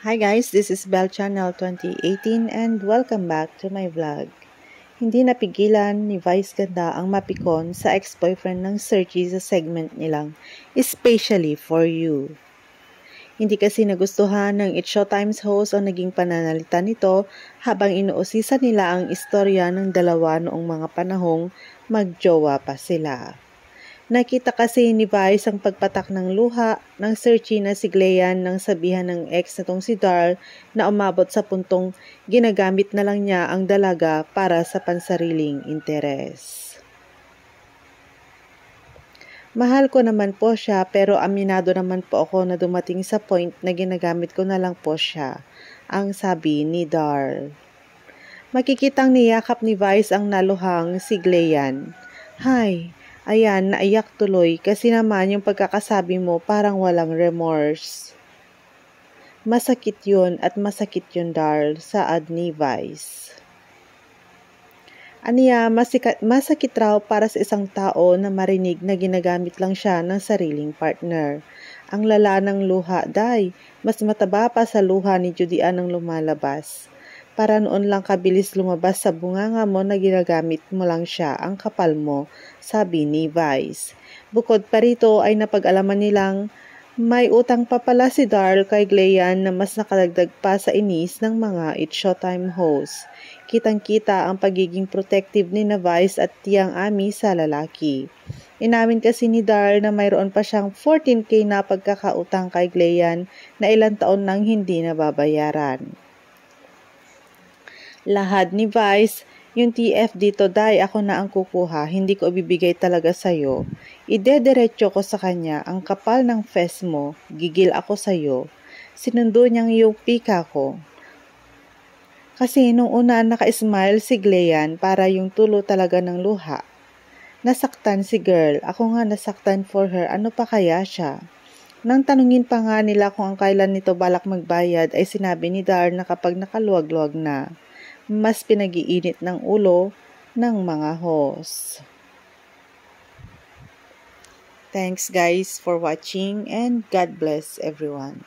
Hi guys, this is Bell Channel 2018 and welcome back to my vlog. Hindi napigilan ni Vice Ganda ang mapikon sa ex-boyfriend ng Sergi sa segment nilang Especially For You. Hindi kasi nagustuhan ng It's Showtime's host ang naging pananalita nito habang inuusisa nila ang istorya ng dalawa noong mga panahong magjowa pa sila. Nakita kasi ni Vice ang pagpatak ng luha ng Sergi na si Gleyan nang sabihan ng ex na tong si Darl na umabot sa puntong ginagamit na lang niya ang dalaga para sa pansariling interes. Mahal ko naman po siya pero aminado naman po ako na dumating sa point na ginagamit ko na lang po siya, ang sabi ni Darl. Makikitang niyakap ni Vice ang naluhang si Gleyan. Hay! Ayan, naiyak tuloy kasi naman yung pagkakasabi mo parang walang remorse. Masakit yun at masakit yun, Darl, saad ni Vice. Aniya, masakit raw para sa isang tao na marinig na ginagamit lang siya ng sariling partner. Ang lala ng luha, day, mas mataba pa sa luha ni Judian ang lumalabas. Para noon lang kabilis lumabas sa bunganga mo na ginagamit mo lang siya ang kapal mo, sabi ni Vice. Bukod pa rito ay napag-alaman nilang may utang pa pala si Darl kay Gleyan na mas nakadagdag pa sa inis ng mga It's Showtime hosts. Kitang-kita ang pagiging protective ni na Vice at tiyang Ami sa lalaki. Inamin kasi ni Darl na mayroon pa siyang 14K na pagkakautang kay Gleyan na ilang taon nang hindi nababayaran. Lahad ni Vice, yung TF dito, day, ako na ang kukuha, hindi ko ibibigay talaga sa'yo. Idediretso ko sa kanya, ang kapal ng fes mo, gigil ako sa'yo. Sinundo niyang yung pika ko. Kasi nung una naka-smile si Gleyan para yung tulo talaga ng luha. Nasaktan si girl, ako nga nasaktan for her, ano pa kaya siya? Nang tanungin pa nga nila kung ang kailan nito balak magbayad ay sinabi ni Dar na kapag nakaluwag-luwag na. Mas pinag-iinit ng ulo ng mga host. Thanks guys for watching and God bless everyone.